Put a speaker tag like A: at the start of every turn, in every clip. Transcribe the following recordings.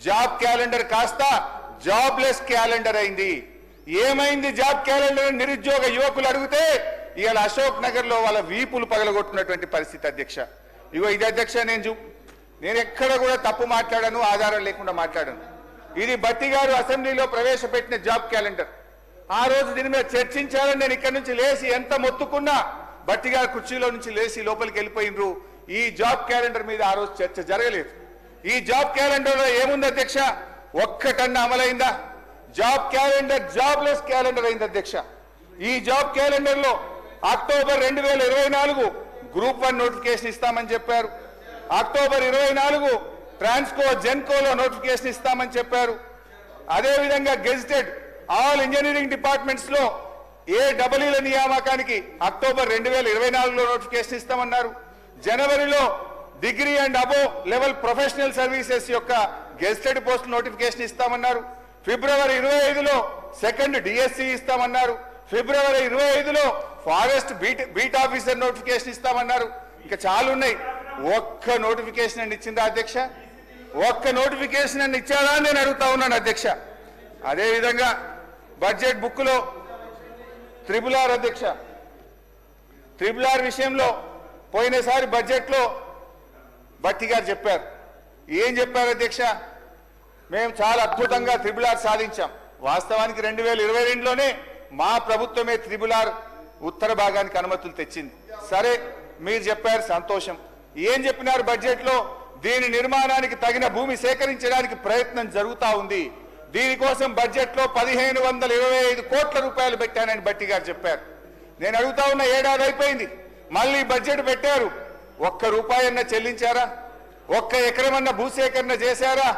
A: Job calendar కాస్త jobless calendar అయింది. ఏమైంది జాబ్ క్యాలెండర్? నిరుద్యోగ యువకులు అడిగితే ఇవాళ అశోక్ నగర్ లో వాళ్ళ వీపులు పగలగొట్టినటువంటి పరిస్థితి అధ్యక్ష. ఇగో ఇది అధ్యక్ష, నేను ఎక్కడ కూడా తప్పు మాట్లాడాను, ఆధారం లేకుండా మాట్లాడాను. ఇది భట్టి గారు అసెంబ్లీలో ప్రవేశపెట్టిన జాబ్ క్యాలెండర్. ఆ రోజు దీని మీద చర్చించాలని నేను ఇక్కడి నుంచి లేచి ఎంత మొత్తుకున్నా భట్టి గారు కుర్చీలో నుంచి లేచి లోపలికి వెళ్ళిపోయినరు. ఈ జాబ్ క్యాలెండర్ మీద ఆ రోజు చర్చ జరగలేదు. ఈ జాబ్ క్యాలెండర్ లో ఏముంది అధ్యక్ష? ఒక్కటన్నా అమలైందా? జాబ్ క్యాలెండర్ జాబ్లెస్ క్యాలెండర్ అయింది అధ్యక్ష. ఈ జాబ్ క్యాలెండర్ లో అక్టోబర్ 2024 గ్రూప్ 1 నోటిఫికేషన్ ఇస్తామని చెప్పారు. అక్టోబర్ 24 ట్రాన్స్కో జెన్కోలో నోటిఫికేషన్ ఇస్తామని చెప్పారు. అదేవిధంగా గెజిటెడ్ ఆల్ ఇంజనీరింగ్ డిపార్ట్మెంట్స్ లో ఏడబ్ల్యూల నియామకానికి అక్టోబర్ 2024లో నోటిఫికేషన్ ఇస్తామన్నారు. జనవరిలో degree and above level professional services యొక్క గెజిటెడ్ పోస్ట్ నోటిఫికేషన్ ఇస్తామన్నారు. ఫిబ్రవరి 25లో సెకండ్ డిఎస్సి ఇస్తామన్నారు. ఫిబ్రవరి 25లో ఫారెస్ట్ బీట్ ఆఫీసర్ నోటిఫికేషన్ ఇస్తామన్నారు. ఇంకా చాలా ఉన్నాయి. ఒక్క నోటిఫికేషన్ అని ఇచ్చిందా అధ్యక్ష? ఒక్క నోటిఫికేషన్ అని ఇచ్చారా అని నేను అడుగుతా ఉన్నాను అధ్యక్ష. అదేవిధంగా బడ్జెట్ బుక్ లో RRR అధ్యక్ష, RRR విషయంలో పోయినసారి బడ్జెట్ లో భట్టి గారు చెప్పారు. ఏం చెప్పారు అధ్యక్ష? మేము చాలా అద్భుతంగా RRR సాధించాం. వాస్తవానికి 2022లోనే మా ప్రభుత్వమే RRR ఉత్తర భాగానికి అనుమతులు తెచ్చింది. సరే, మీరు చెప్పారు, సంతోషం. ఏం చెప్పినారు బడ్జెట్ లో? దీని నిర్మాణానికి తగిన భూమి సేకరించడానికి ప్రయత్నం జరుగుతా ఉంది. దీనికోసం బడ్జెట్ లో 1525 కోట్ల రూపాయలు పెట్టానని భట్టి గారు చెప్పారు. నేను అడుగుతా ఉన్న, ఏడాది అయిపోయింది, మళ్ళీ బడ్జెట్ పెట్టారు. ఒక్క రూపాయన్న చెల్లించారా? ఒక్క ఎకరమన్న భూసేకరణ చేశారా?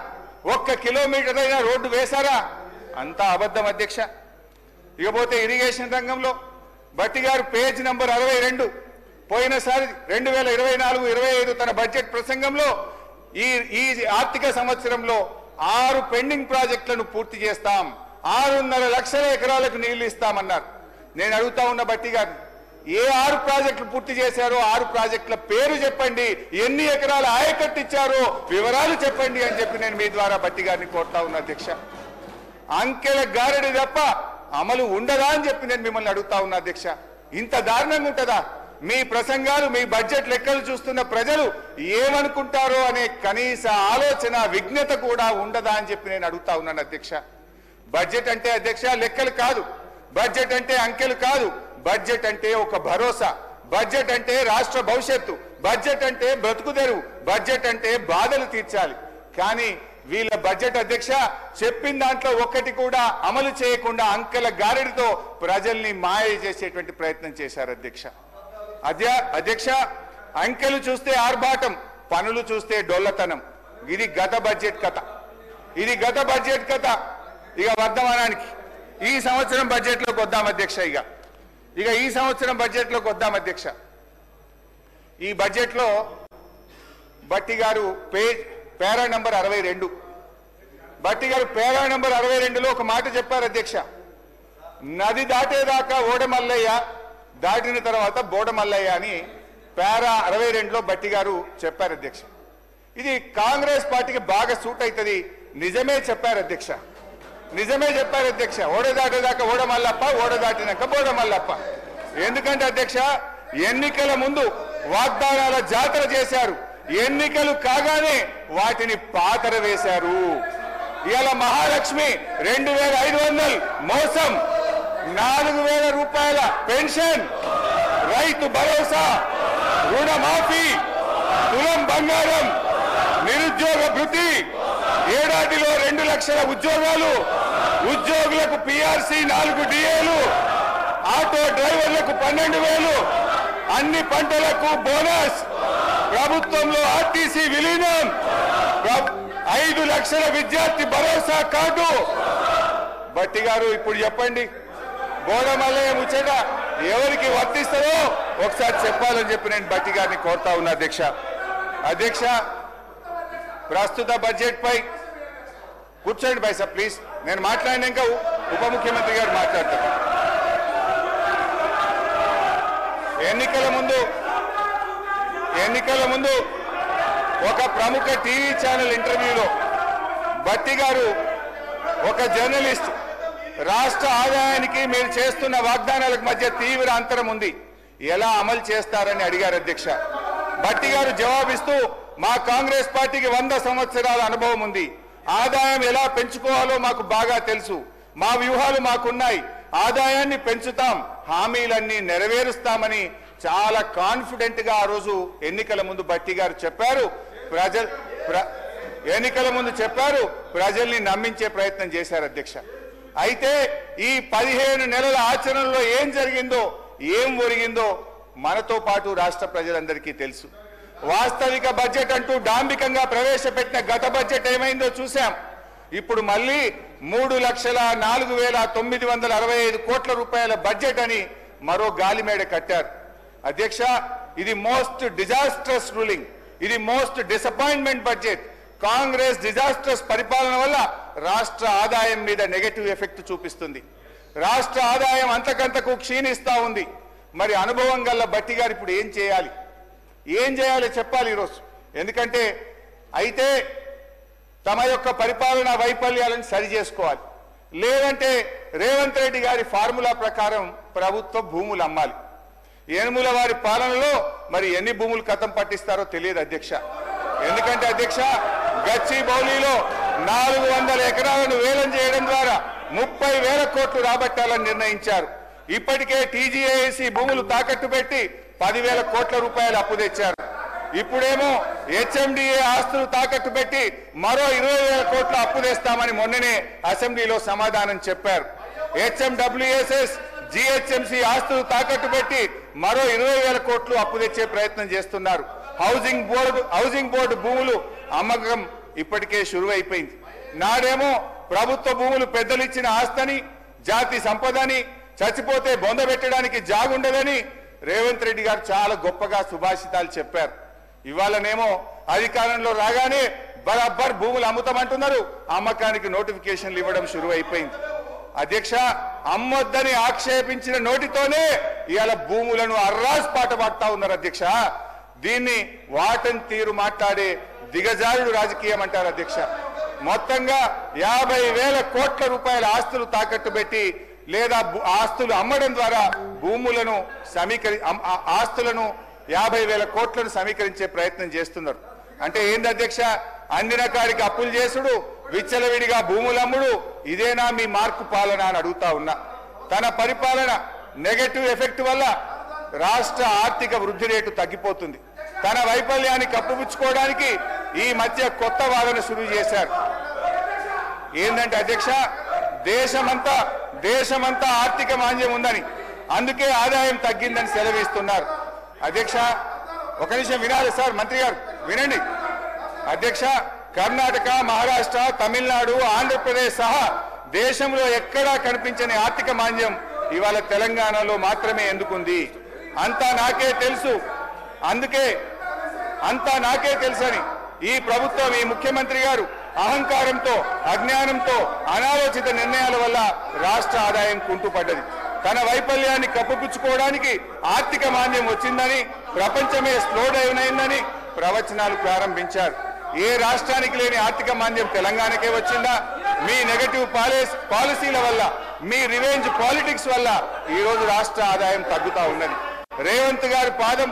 A: ఒక్క కిలోమీటర్ అయినా రోడ్డు వేశారా? అంతా అబద్ధం అధ్యక్ష. ఇకపోతే ఇరిగేషన్ రంగంలో భట్టి గారు పేజ్ నంబర్ 62 పోయినసారి 2024-25 తన బడ్జెట్ ప్రసంగంలో ఈ ఆర్థిక సంవత్సరంలో 6 పెండింగ్ ప్రాజెక్టులను పూర్తి చేస్తాం, 6.5 లక్షల ఎకరాలకు నీళ్లు ఇస్తామన్నారు. నేను అడుగుతా ఉన్న భట్టి గారు, ఏ 6 ప్రాజెక్టులు పూర్తి చేశారో 6 ప్రాజెక్టుల పేరు చెప్పండి, ఎన్ని ఎకరాల ఆయకట్టు ఇచ్చారో వివరాలు చెప్పండి అని చెప్పి నేను మీ ద్వారా భట్టి గారిని కోరుతా ఉన్నా అధ్యక్ష. అంకెల గారడి తప్ప అమలు ఉండదా అని చెప్పి నేను మిమ్మల్ని అడుగుతా ఉన్నా అధ్యక్ష. ఇంత దారుణంగా ఉంటుందా? మీ ప్రసంగాలు, మీ బడ్జెట్ లెక్కలు చూస్తున్న ప్రజలు ఏమనుకుంటారో అనే కనీస ఆలోచన, విజ్ఞత కూడా ఉండదా అని చెప్పి నేను అడుగుతా ఉన్నాను అధ్యక్ష. బడ్జెట్ అంటే అధ్యక్ష లెక్కలు కాదు, బడ్జెట్ అంటే అంకెలు కాదు, బడ్జెట్ అంటే ఒక భరోసా, బడ్జెట్ అంటే రాష్ట్ర భవిష్యత్తు, బడ్జెట్ అంటే బ్రతుకుదెరువు, బడ్జెట్ అంటే బాధలు తీర్చాలి. కానీ వీళ్ళ బడ్జెట్ అధ్యక్ష చెప్పిన దాంట్లో ఒక్కటి కూడా అమలు చేయకుండా అంకెల గారడితో ప్రజల్ని మాయ చేసేటువంటి ప్రయత్నం చేశారు అధ్యక్ష. అధ్యక్ష, అంకెలు చూస్తే ఆర్భాటం, పనులు చూస్తే డొల్లతనం. ఇది గత బడ్జెట్ కథ, ఇది గత బడ్జెట్ కథ. ఇక వర్ధమానానికి ఈ సంవత్సరం బడ్జెట్లోకి వద్దాం అధ్యక్ష. ఇక ఈ సంవత్సరం బడ్జెట్లోకి వద్దాం అధ్యక్ష. ఈ బడ్జెట్లో భట్టి గారు పేరా నంబర్ 62, భట్టి గారు పేరా నంబర్ 62లో ఒక మాట చెప్పారు అధ్యక్ష. నది దాటేదాకా ఓడమల్లయ్య, దాటిన తర్వాత బోడమల్లయ్య అని పేరా 62లో భట్టి గారు చెప్పారు అధ్యక్ష. ఇది కాంగ్రెస్ పార్టీకి బాగా సూట్ అవుతుంది. నిజమే చెప్పారు అధ్యక్ష, నిజమే చెప్పారు అధ్యక్ష. ఓడ దాటేదాకా ఓడమల్లప్ప, ఓడ దాటినాక బోడమల్లప్ప. ఎందుకంటే అధ్యక్ష, ఎన్నికల ముందు వాగ్దానాల జాతర చేశారు, ఎన్నికలు కాగానే వాటిని పాతర వేశారు. ఇవాళ మహాలక్ష్మి 2500 మోసం, 4000 రూపాయల పెన్షన్, రైతు భరోసా, రుణమాఫీ, తులం బంగారం, నిరుద్యోగ భృతి, ఏడాదిలో 2 లక్షల ఉద్యోగాలు, ఉద్యోగులకు PRC 4 DAలు, ఆటో డ్రైవర్లకు 12,000, అన్ని పంటలకు బోనస్, ప్రభుత్వంలో RTC విలీనం, 5 లక్షల విద్యార్థి భరోసా కార్డు. భట్టి గారు ఇప్పుడు చెప్పండి, బోడమల్లయ్య ముచ్చట ఎవరికి వర్తిస్తుందో ఒకసారి చెప్పాలని చెప్పి నేను భట్టి గారిని కోరుతా ఉన్నా అధ్యక్ష. ప్రస్తుత బడ్జెట్ పై కూర్చోండి బై సార్ ప్లీజ్. నేను మాట్లాడినాక ఉప ముఖ్యమంత్రి గారు మాట్లాడతారు. ఎన్నికల ముందు ఒక ప్రముఖ టీవీ ఛానల్ ఇంటర్వ్యూలో భట్టి గారు ఒక జర్నలిస్ట్, రాష్ట్ర ఆదాయానికి మీరు చేస్తున్న వాగ్దానాలకు మధ్య తీవ్ర అంతరం ఉంది, ఎలా అమలు చేస్తారని అడిగారు అధ్యక్ష. భట్టి గారు జవాబిస్తూ, మా కాంగ్రెస్ పార్టీకి 100 సంవత్సరాల అనుభవం ఉంది, ఆదాయం ఎలా పెంచుకోవాలో మాకు బాగా తెలుసు, మా వ్యూహాలు మాకున్నాయి, ఆదాయాన్ని పెంచుతాం, హామీలన్నీ నెరవేరుస్తామని చాలా కాన్ఫిడెంట్ గా ఆ రోజు ఎన్నికల ముందు భట్టి గారు చెప్పారు. ఎన్నికల ముందు చెప్పారు, ప్రజల్ని నమ్మించే ప్రయత్నం చేశారు అధ్యక్ష. అయితే ఈ 15 నెలల ఆచరణలో ఏం జరిగిందో, ఏం ఒరిగిందో మనతో పాటు రాష్ట్ర ప్రజలందరికీ తెలుసు. వాస్తవిక బడ్జెట్ అంటూ డాంబికంగా ప్రవేశపెట్టిన గత బడ్జెట్ ఏమైందో చూశాం. ఇప్పుడు మళ్ళీ 3,04,965 కోట్ల రూపాయల బడ్జెట్ అని మరో గాలిమేడ కట్టారు అధ్యక్ష. ఇది మోస్ట్ డిజాస్ట్రస్ రూలింగ్, ఇది most disappointment budget. Congress disastrous పరిపాలన వల్ల రాష్ట్ర ఆదాయం మీద నెగటివ్ ఎఫెక్ట్ చూపిస్తుంది. రాష్ట్ర ఆదాయం అంతకంతకు క్షీణిస్తా ఉంది. మరి అనుభవం గల్ల భట్టి గారు ఇప్పుడు ఏం చేయాలి, ఏం చేయాలి చెప్పాలి ఈరోజు. ఎందుకంటే అయితే తమ యొక్క పరిపాలనా వైఫల్యాలను సరి చేసుకోవాలి, లేదంటే రేవంత్ రెడ్డి గారి ఫార్ములా ప్రకారం ప్రభుత్వ భూములు అమ్మాలి. యనుమల వారి పాలనలో మరి ఎన్ని భూములు కథం పట్టిస్తారో తెలియదు అధ్యక్ష. ఎందుకంటే అధ్యక్ష, గచ్చిబౌలిలో 400 ఎకరాలను వేలం చేయడం ద్వారా 30,000 కోట్లు రాబట్టాలని నిర్ణయించారు. ఇప్పటికే టీజీఏసీ భూములు తాకట్టు పెట్టి 10,000 కోట్ల రూపాయలు అప్పు తెచ్చారు. ఇప్పుడేమో హెచ్ఎండిఏ ఆస్తులు తాకట్టు పెట్టి మరో 20,000 కోట్ల అప్పు తెస్తామని మొన్ననే అసెంబ్లీలో సమాధానం చెప్పారు. హెచ్ఎండబ్ల్యూఎస్ఎస్ జిహెచ్ఎంసీ ఆస్తులు తాకట్టు పెట్టి మరో 20,000 కోట్లు అప్పు తెచ్చే ప్రయత్నం చేస్తున్నారు. హౌసింగ్ బోర్డు భూములు అమ్మకం ఇప్పటికే షురువైపోయింది. నాడేమో ప్రభుత్వ భూములు పెద్దలు ఇచ్చిన ఆస్తని, జాతి సంపదని, చచ్చిపోతే బొందబెట్టడానికి జాగుండదని రేవంత్ రెడ్డి గారు చాలా గొప్పగా సుభాషితాలు చెప్పారు. ఇవాళనేమో అధికారంలో రాగానే బరాబర్ భూములు అమ్ముతామంటున్నారు, అమ్మకానికి నోటిఫికేషన్లు ఇవ్వడం షురువైపోయింది. అధ్యక్ష, అమ్మొద్దని ఆక్షేపించిన నోటితోనే ఇవాళ భూములను అర్రాస్ పాట పాడుతా ఉన్నారు అధ్యక్ష. దీన్ని వాటన్ తీరు మాట్లాడే దిగజారుడు రాజకీయం అంటారు అధ్యక్ష. మొత్తంగా 50,000 కోట్ల రూపాయల ఆస్తులు తాకట్టు పెట్టి లేదా ఆస్తులు అమ్మడం ద్వారా భూములను ఆస్తులను 50,000 కోట్లను సమీకరించే ప్రయత్నం చేస్తున్నారు. అంటే ఏంది అధ్యక్ష, అందిన కాడికి అప్పులు చేసుడు, విచ్చలవిడిగా భూములు అమ్ముడు, ఇదేనా మీ మార్కు పాలన అని అడుగుతా ఉన్నా. తన పరిపాలన నెగటివ్ ఎఫెక్ట్ వల్ల రాష్ట్ర ఆర్థిక వృద్ధి రేటు తగ్గిపోతుంది. తన వైఫల్యాన్ని కప్పుపుచ్చుకోవడానికి ఈ మధ్య కొత్త వాదన శురు చేశారు. ఏంటంటే అధ్యక్ష, దేశమంతా ఆర్థిక మాంద్యం ఉందని, అందుకే ఆదాయం తగ్గిందని సెలవిస్తున్నారు. అధ్యక్ష, ఒక నిమిషం వినాలి సార్, మంత్రి గారు వినండి. అధ్యక్ష, కర్ణాటక, మహారాష్ట్ర, తమిళనాడు, ఆంధ్రప్రదేశ్ సహా దేశంలో ఎక్కడా కనిపించని ఆర్థిక మాంద్యం ఇవాళ తెలంగాణలో మాత్రమే ఎందుకుంది? అంతా నాకే తెలుసు, అందుకే అంతా నాకే తెలుసని ఈ ప్రభుత్వం, ఈ ముఖ్యమంత్రి గారు అహంకారంతో, అజ్ఞానంతో, అనాలోచిత నిర్ణయాల వల్ల రాష్ట్ర ఆదాయం కుంటుపడ్డది. తన వైఫల్యాన్ని కప్పుపుచ్చుకోవడానికి ఆర్థిక మాంద్యం వచ్చిందని, ప్రపంచమే స్లో డౌన్ అయిందని ప్రవచనాలు ప్రారంభించారు. ఏ రాష్ట్రానికి లేని ఆర్థిక మాంద్యం తెలంగాణకే వచ్చిందా? మీ నెగటివ్ పాలసీల వల్ల, మీ రివెంజ్ పాలిటిక్స్ వల్ల ఈ రోజు రాష్ట్ర ఆదాయం తగ్గుతా ఉన్నది. రేవంత్ గారి పాదం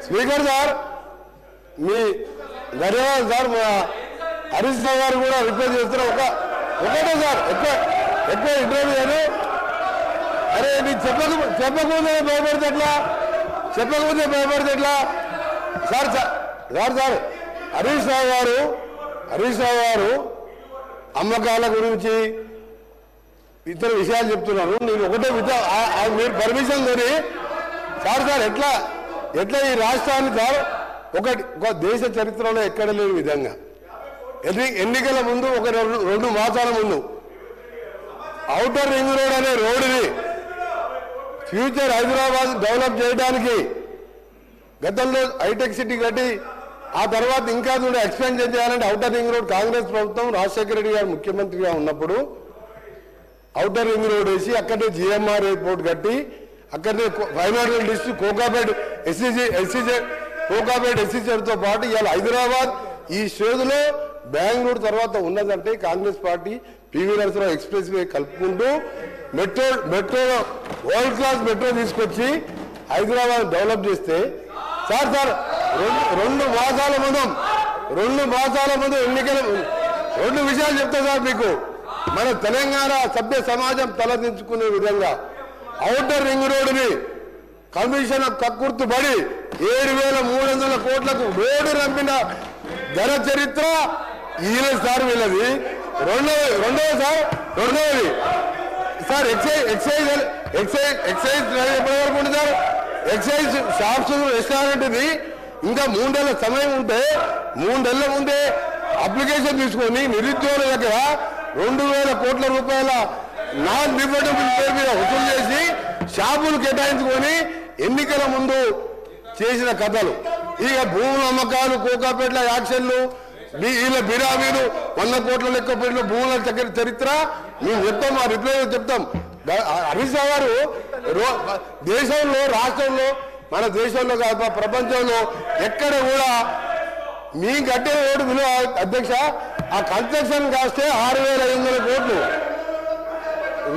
B: స్పీకర్ సార్, మీ ధన్యవాదాలు సార్. హరీష్ రావు గారు కూడా రిక్వెస్ట్ చేస్తున్నారు. ఒకటే సార్, ఎక్కువ ఇంటర్వ్యూ అని. అరే నీకు చెప్పకముందే భయపడితే ఎట్లా? సార్ హరీష్ రావు గారు అమ్మకాల గురించి ఇతర విషయాలు చెప్తున్నారు. నేను ఒకటే మీరు పర్మిషన్ కొని సార్ ఎట్లా ఈ రాష్ట్రాన్ని సార్ ఒక దేశ చరిత్రలో ఎక్కడ లేని విధంగా ఎన్నికల ముందు ఒక 2 మాసాల ముందు ఔటర్ రింగ్ రోడ్ అనే రోడ్డుని ఫ్యూచర్ హైదరాబాద్ డెవలప్ చేయడానికి గతంలో హైటెక్ సిటీ కట్టి ఆ తర్వాత ఇంకా కూడా ఎక్స్పెన్షన్ చేయాలంటే ఔటర్ రింగ్ రోడ్ కాంగ్రెస్ ప్రభుత్వం రాజశేఖర రెడ్డి గారు ముఖ్యమంత్రిగా ఉన్నప్పుడు ఔటర్ రింగ్ రోడ్ వేసి అక్కడే జిఎంఆర్ ఎయిర్పోర్ట్ కట్టి అక్కడనే ఫైనాన్షియల్ డిస్ట్రిక్ట్ కోకాపేట్ ఎస్సీజెడ్తో పాటు ఇవాళ హైదరాబాద్ ఈ స్టేజ్లో బెంగళూరు తర్వాత ఉన్నదంటే Congress party PV Narasimha Rao expressway కలుపుకుంటూ మెట్రో వరల్డ్ క్లాస్ మెట్రో తీసుకొచ్చి హైదరాబాద్ డెవలప్ చేస్తే సార్ రెండు మాసాల ముందు ఎన్నికల 2 విషయాలు చెప్తా సార్ మీకు. మన తెలంగాణ సభ్య సమాజం తలదించుకునే విధంగా ఔటర్ రింగ్ రోడ్డుని కమిషన్ కక్కుర్తుపడి 7,300 కోట్లకు రోడ్డు రంపిన ఘన చరిత్ర ఈయన సార్ వీళ్ళది. రెండవది సార్ ఎక్సైజ్ ఎప్పటివరకు ఉంది సార్? ఎక్సైజ్ షాప్స్ రెస్టారెంట్ ఇది ఇంకా 3 నెలల సమయం ఉంటే 3 నెలల ముందే అప్లికేషన్ తీసుకొని నిరుద్యోగుల దగ్గర 2,000 కోట్ల రూపాయల నాన్ రిఫండబుల్ పేరు మీద వసూలు చేసి షాపులు కేటాయించుకొని ఎన్నికల ముందు చేసిన కథలు. ఇక భూముల అమ్మకాలు, కోకాపేట్ల యాక్షన్లు, వీళ్ళ బిరామీలు 100 కోట్ల లెక్క పేర్లు భూముల చరిత్ర మేము చెప్తాం, ఆ రిప్లై చెప్తాం. హరీష్ రావు గారు దేశంలో, రాష్ట్రంలో, మన దేశంలో కాదు ప్రపంచంలో ఎక్కడ కూడా మీ కట్టే ఓటు విలువ అధ్యక్ష ఆ కన్స్ట్రక్షన్ కాస్తే 6,500 కోట్లు.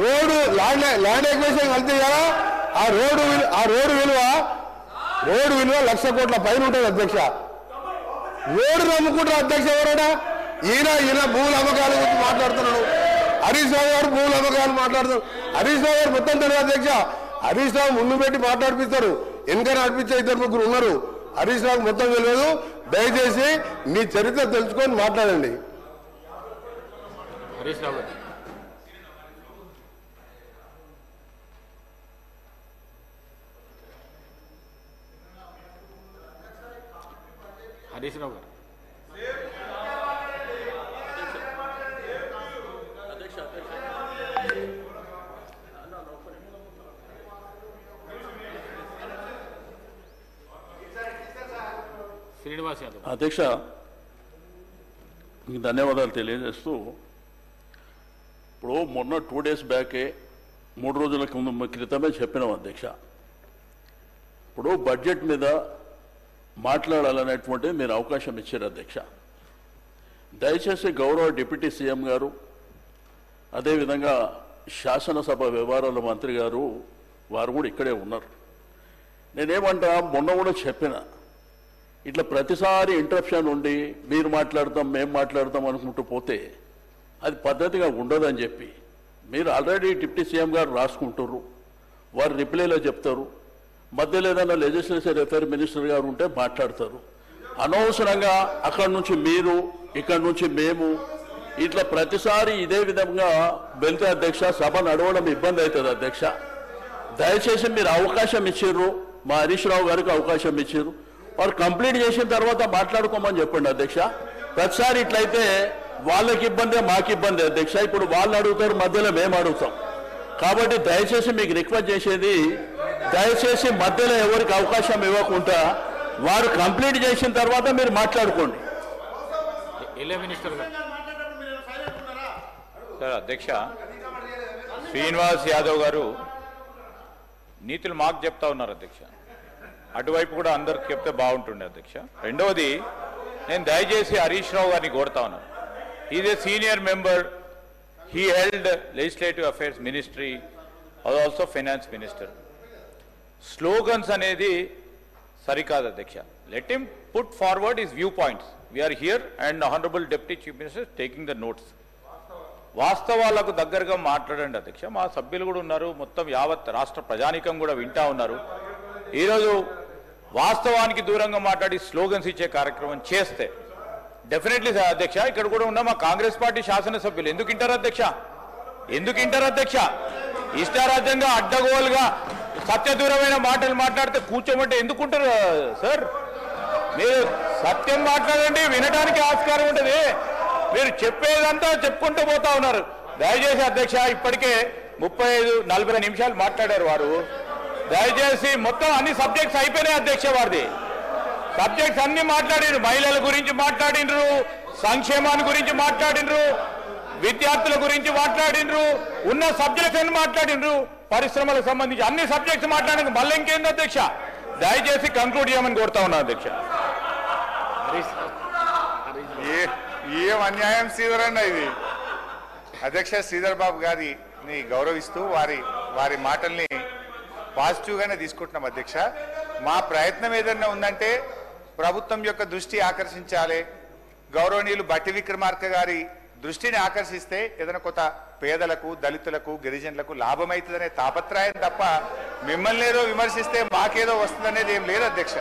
B: రోడ్డు ల్యాండ్ ఎక్విజిషన్ కలిస్తే కదా ఆ రోడ్డు విలువ 1,00,000 కోట్ల పైన ఉంటుంది అధ్యక్ష. రోడ్డు నమ్ముకుంటారు అధ్యక్ష ఎవరైనా? ఈయన భూముల అమ్మకాల గురించి మాట్లాడుతున్నాడు. హరీష్ రావు గారు భూముల అమ్మకాలు మాట్లాడుతున్నారు. హరీష్ రావు గారు మొత్తం తెలియదు అధ్యక్ష. హరీష్ రావు ముందు పెట్టి మాట్లాడిపిస్తారు, వెనక నడిపించే 2-3 ఉన్నారు. హరీష్ రావు మొత్తం తెలియదు. దయచేసి మీ చరిత్ర తెలుసుకొని మాట్లాడండి.
C: హరీష్ రావు గారు శ్రీనివాస్ యాదవ్.
D: అధ్యక్ష, మీకు ధన్యవాదాలు తెలియజేస్తూ, ఇప్పుడు మొన్న 2 డేస్ బ్యాకే 3 రోజుల క్రితమే చెప్పినాం అధ్యక్ష. ఇప్పుడు బడ్జెట్ మీద మాట్లాడాలనేటువంటిది మీరు అవకాశం ఇచ్చారు అధ్యక్ష. దయచేసి గౌరవ డిప్యూటీ సీఎం గారు, అదేవిధంగా శాసనసభ వ్యవహారాల మంత్రి గారు వారు కూడా ఇక్కడే ఉన్నారు. నేనేమంటా, మొన్న కూడా చెప్పిన, ఇట్లా ప్రతిసారి ఇంటరప్షన్ ఉండి మీరు మాట్లాడతాం మేము మాట్లాడతాం అనుకుంటూ పోతే అది పద్ధతిగా ఉండదని చెప్పి, మీరు ఆల్రెడీ డిప్యూటీ సీఎం గారు రాసుకుంటారు, వారు రిప్లైలో చెప్తారు, మధ్యలో ఏదైనా లెజిస్లేటివ్ అఫైర్ మినిస్టర్ గారు ఉంటే మాట్లాడతారు. అనవసరంగా అక్కడి నుంచి మీరు, ఇక్కడి నుంచి మేము, ఇట్లా ప్రతిసారి ఇదే విధంగా వెళ్తే అధ్యక్ష సభ నడవడం ఇబ్బంది అవుతుంది అధ్యక్ష. దయచేసి మీరు అవకాశం ఇచ్చారు, మా హరీష్ రావు గారికి అవకాశం ఇచ్చారు, వారు కంప్లీట్ చేసిన తర్వాత మాట్లాడుకోమని చెప్పండి అధ్యక్ష. ప్రతిసారి ఇట్లయితే వాళ్ళకి ఇబ్బందే మాకు ఇబ్బంది అధ్యక్ష. ఇప్పుడు వాళ్ళు అడుగుతారు, మధ్యలో మేము అడుగుతాం. కాబట్టి దయచేసి మీకు రిక్వెస్ట్ చేసేది, దయచేసి మధ్యలో ఎవరికి అవకాశం ఇవ్వకుండా వారు కంప్లీట్ చేసిన తర్వాత మీరు మాట్లాడుకోండి.
E: సార్ అధ్యక్ష, శ్రీనివాస్ యాదవ్ గారు నీతులు మాకు చెప్తా ఉన్నారు అధ్యక్ష. అటువైపు కూడా అందరికి చెప్తే బాగుంటుండే అధ్యక్ష. రెండవది, నేను దయచేసి హరీష్ రావు గారిని కోరుతా ఉన్నాను. Is a senior member, he held legislative affairs ministry, also finance minister. Slogans అనేది సరికాదు అధ్యక్ష. Let him put forward his view points. We are here and honourable deputy chief minister taking the notes. వాస్తవాలకు దగ్గరగా మాట్లాడండి అధ్యక్ష. మా సభ్యులు కూడా ఉన్నారు, మొత్తం యావత్ రాష్ట్ర ప్రజానీకం కూడా వింటా ఉన్నారు. ఈరోజు వాస్తవానికి దూరంగా మాట్లాడి స్లోగన్స్ ఇచ్చే కార్యక్రమం చేస్తే డెఫినెట్లీ సార్ అధ్యక్ష, ఇక్కడ కూడా ఉన్న మా కాంగ్రెస్ పార్టీ శాసనసభ్యులు ఎందుకు ఇంటారు అధ్యక్ష? ఇష్టారాజ్యంగా అడ్డగోలుగా సత్యదూరమైన మాటలు మాట్లాడితే కూర్చోమంటే ఎందుకుంటారు సార్? మీరు సత్యం మాట్లాడండి, వినడానికి ఆస్కారం ఉంటుంది. మీరు చెప్పేదంతా చెప్పుకుంటూ పోతా ఉన్నారు. దయచేసి అధ్యక్ష, ఇప్పటికే 35-40 నిమిషాలు మాట్లాడారు వారు. దయచేసి మొత్తం అన్ని సబ్జెక్ట్స్ అయిపోయినాయి అధ్యక్ష. వారిది సబ్జెక్ట్స్ అన్ని మాట్లాడినరు. మహిళల గురించి మాట్లాడినరు, సంక్షేమాన్ని గురించి మాట్లాడినరు, విద్యార్థుల గురించి మాట్లాడినరు, ఉన్న సబ్జెక్ట్స్ అన్ని మాట్లాడినరు, పరిశ్రమలకు సంబంధించి అన్ని సబ్జెక్ట్స్ మాట్లాడిన మళ్ళీ ఇంకేంది అధ్యక్ష? దయచేసి కంక్లూడ్ చేయమని కోరుతా ఉన్నాను అధ్యక్ష.
A: ఏం అన్యాయం శ్రీధర్ అన్న ఇది. అధ్యక్ష శ్రీధర్ బాబు గారిని గౌరవిస్తూ వారి మాటల్ని పాజిటివ్ గానే తీసుకుంటున్నాం అధ్యక్ష. మా ప్రయత్నం ఏదన్నా ఉందంటే ప్రభుత్వం యొక్క దృష్టి ఆకర్షించాలి, గౌరవనీయులు బట్టి విక్రమార్క గారి దృష్టిని ఆకర్షిస్తే ఏదైనా కొత్త పేదలకు, దళితులకు, గిరిజనులకు లాభమవుతుందనే తాపత్రయం తప్ప మిమ్మల్ని ఏదో విమర్శిస్తే మాకేదో వస్తుందనేది ఏం లేదు అధ్యక్ష.